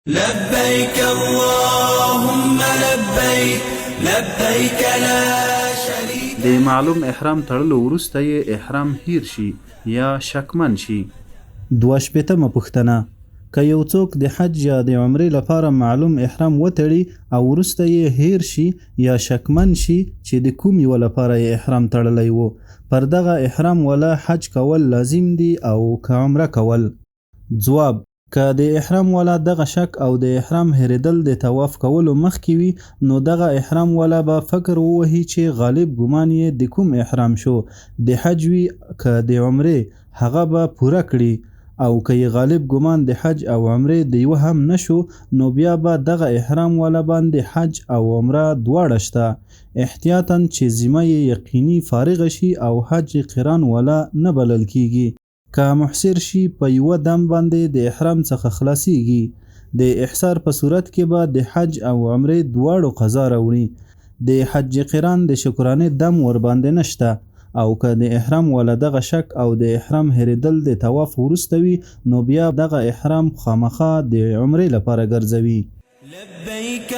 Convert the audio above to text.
لبيك اللهم لبيك لبيك لا شريك. د معلوم احرام تړلو وروسته یې احرام هیر شي یا شکمن شي. دوه شپېتمه پوښتنه: که یو څوک د حج یا د عمرې لپاره معلوم احرام وتړي او وروسته یې هیر شي یا شکمن شي چې د کوم یو لپاره یې احرام تړلی و، پر دغه احرام ولا حج کول لازم دي او که عمره کول؟ ځواب: که د احرام والا دغه شک او د احرام هریدل د طواف کولو مخکې وي، نو دغه احرام والا به فکر ووهي چې غالب ګمان یې د کوم احرام شو، د حج وي که د عمرې، هغه به پوره کړي، او که یې غالب ګمان د حج او عمرې د یوه هم نشو، نو بیا به دغه احرام والا باندې حج او عمره دواړه شته، احتیاطاً چې ذمه یې یقیني فارغه شي او حج قران والا نه بلل کیږي. که محصر شي په یوه دم باندې د احرام څخه خلاصیږي، د احصار په صورت کې به د حج او عمرې دواړو قضا راوړي، د حج قران د شکرانې دم ور باندې نشته، او که د احرام والا دغه شک او د احرام هریدل د طواف وروسته وي، نو بیا دغه احرام خامخا د عمرې لپاره ګرځوي. لبيك